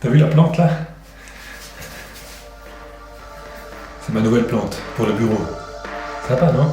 T'as vu la plante là? C'est ma nouvelle plante pour le bureau. Sympa, non?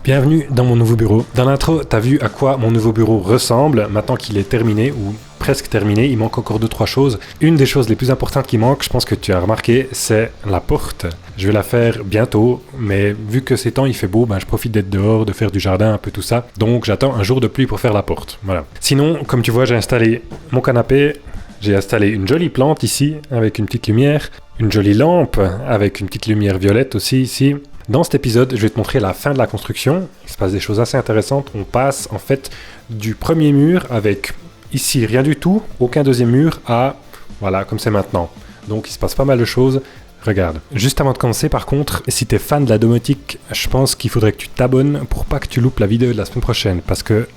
Bienvenue dans mon nouveau bureau. Dans l'intro, t'as vu à quoi mon nouveau bureau ressemble. Maintenant qu'il est terminé, ou presque terminé, il manque encore 2-3 choses. Une des choses les plus importantes qui manque, je pense que tu as remarqué, c'est la porte. Je vais la faire bientôt, mais vu que ces temps il fait beau, je profite d'être dehors, de faire du jardin, un peu tout ça. Donc j'attends un jour de pluie pour faire la porte. Voilà. Sinon, comme tu vois, j'ai installé mon canapé, j'ai installé une jolie plante ici, avec une petite lumière, une jolie lampe, avec une petite lumière violette aussi ici. Dans cet épisode, je vais te montrer la fin de la construction. Il se passe des choses assez intéressantes. On passe en fait du premier mur avec ici rien du tout, aucun deuxième mur, à voilà comme c'est maintenant. Donc il se passe pas mal de choses. Regarde. Juste avant de commencer par contre, si t'es fan de la domotique, je pense qu'il faudrait que tu t'abonnes pour pas que tu loupes la vidéo de la semaine prochaine parce que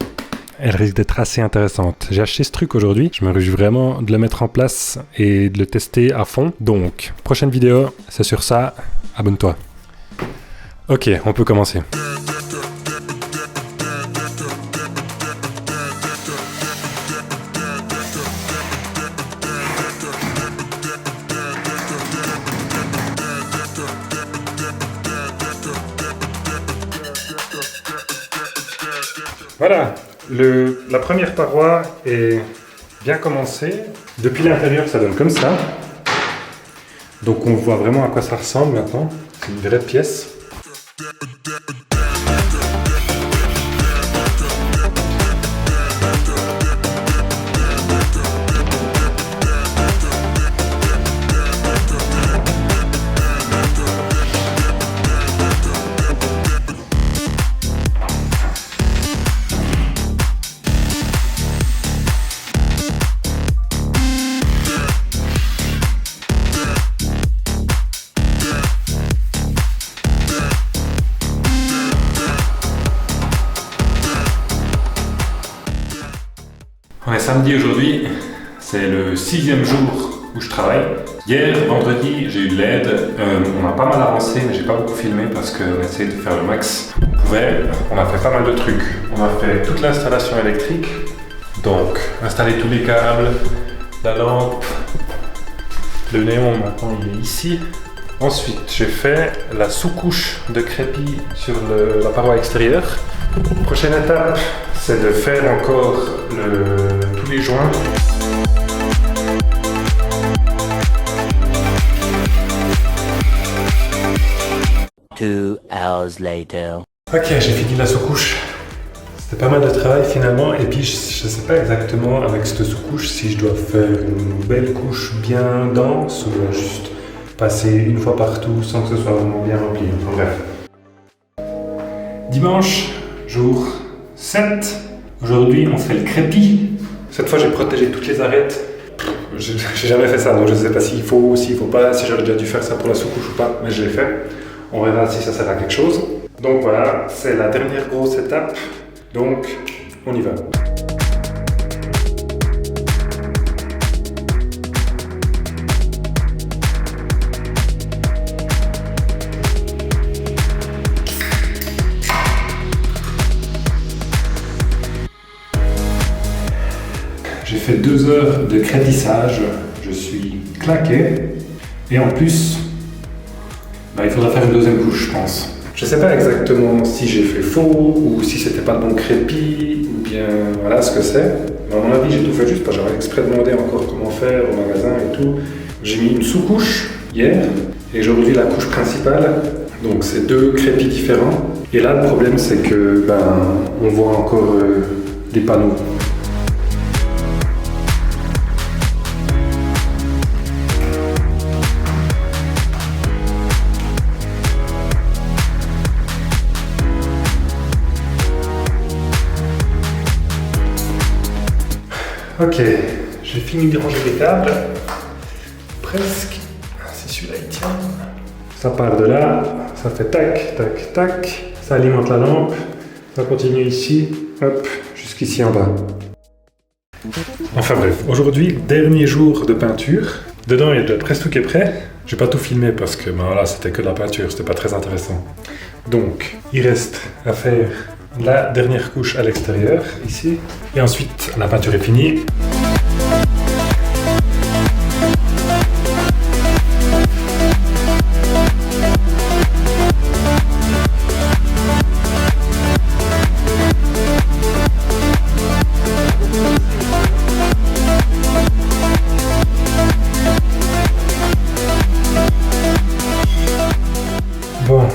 elle risque d'être assez intéressante. J'ai acheté ce truc aujourd'hui, je me réjouis vraiment de le mettre en place et de le tester à fond. Donc, prochaine vidéo, c'est sur ça, abonne-toi. Ok, on peut commencer. Voilà, la première paroi est bien commencée. Depuis l'intérieur, ça donne comme ça. Donc on voit vraiment à quoi ça ressemble maintenant. C'est une vraie pièce. On est samedi aujourd'hui, c'est le 6e jour où je travaille. Hier, vendredi, j'ai eu de l'aide. On a pas mal avancé, mais j'ai pas beaucoup filmé parce qu'on essaie de faire le max. On a fait pas mal de trucs. On a fait toute l'installation électrique. Donc, installer tous les câbles, la lampe, le néon maintenant il est ici. Ensuite, j'ai fait la sous-couche de crépi sur la paroi extérieure. Prochaine étape, c'est de faire encore tous les joints. Two hours later. Ok, j'ai fini la sous-couche. C'était pas mal de travail finalement, et puis je sais pas exactement avec cette sous-couche si je dois faire une belle couche bien dense ou juste passer une fois partout sans que ce soit vraiment bien rempli. Enfin bref. Dimanche, jour 7. Aujourd'hui, on fait le crépi. Cette fois, j'ai protégé toutes les arêtes. J'ai jamais fait ça, donc je sais pas s'il faut ou s'il faut pas, si j'aurais déjà dû faire ça pour la sous-couche ou pas, mais je l'ai fait. On verra si ça sert à quelque chose. Donc voilà, c'est la dernière grosse étape. Donc, on y va. J'ai fait 2 heures de crépissage, je suis claqué. Et en plus, il faudra faire une deuxième couche, je pense. Je sais pas exactement si j'ai fait faux ou si c'était pas le bon crépi ou bien voilà ce que c'est. Mais à mon avis, j'ai tout fait juste parce que j'avais exprès demandé encore comment faire au magasin et tout. J'ai mis une sous-couche hier et aujourd'hui la couche principale. Donc c'est 2 crépis différents. Et là, le problème, c'est que on voit encore des panneaux. Ok, j'ai fini de ranger les câbles. Presque. Si celui-là il tient. Ça part de là, ça fait tac, tac, tac. Ça alimente la lampe. Ça continue ici, hop, jusqu'ici en bas. Enfin bref, aujourd'hui, dernier jour de peinture. Dedans, il y a presque tout qui est prêt. Je vais pas tout filmer parce que voilà, c'était que de la peinture, c'était pas très intéressant. Donc, il reste à faire la dernière couche à l'extérieur, ici. Et ensuite, la peinture est finie. Bon,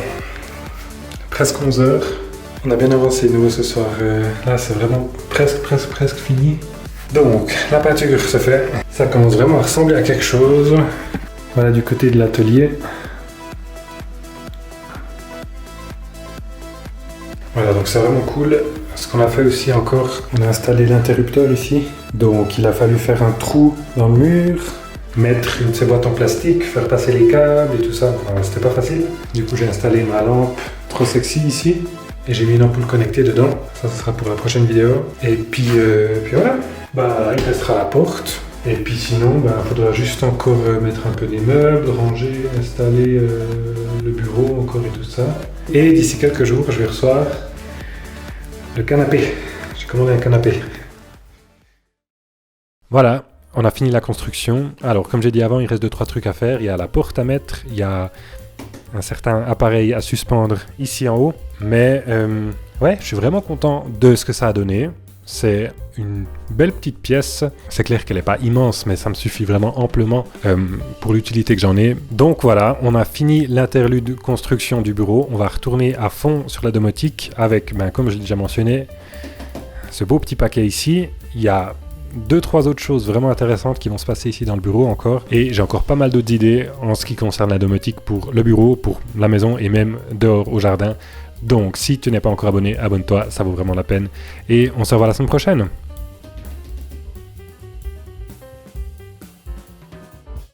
presque 11 heures. On a bien avancé de nouveau ce soir. Là, c'est vraiment presque fini. Donc, la peinture se fait. Ça commence vraiment à ressembler à quelque chose. Voilà du côté de l'atelier. Voilà, donc c'est vraiment cool. Ce qu'on a fait aussi encore, on a installé l'interrupteur ici. Donc, il a fallu faire un trou dans le mur, mettre une de ces boîtes en plastique, faire passer les câbles et tout ça. Enfin, c'était pas facile. Du coup, j'ai installé ma lampe trop sexy ici. Et j'ai mis une ampoule connectée dedans. Ça, ce sera pour la prochaine vidéo. Et puis voilà. Bah, il restera la porte. Et puis sinon, il faudra juste encore mettre un peu des meubles, ranger, installer le bureau encore et tout ça. Et d'ici quelques jours, je vais recevoir le canapé. J'ai commandé un canapé. Voilà, on a fini la construction. Alors, comme j'ai dit avant, il reste 2-3 trucs à faire. Il y a la porte à mettre, il y a un certain appareil à suspendre ici en haut. Mais ouais, je suis vraiment content de ce que ça a donné. C'est une belle petite pièce. C'est clair qu'elle n'est pas immense, mais ça me suffit vraiment amplement pour l'utilité que j'en ai. Donc voilà, on a fini l'interlude construction du bureau. On va retourner à fond sur la domotique avec, comme je l'ai déjà mentionné, ce beau petit paquet ici. Il y a 2-3 autres choses vraiment intéressantes qui vont se passer ici dans le bureau encore. Et j'ai encore pas mal d'autres idées en ce qui concerne la domotique pour le bureau, pour la maison et même dehors au jardin. Donc si tu n'es pas encore abonné, abonne-toi, ça vaut vraiment la peine. Et on se revoit la semaine prochaine.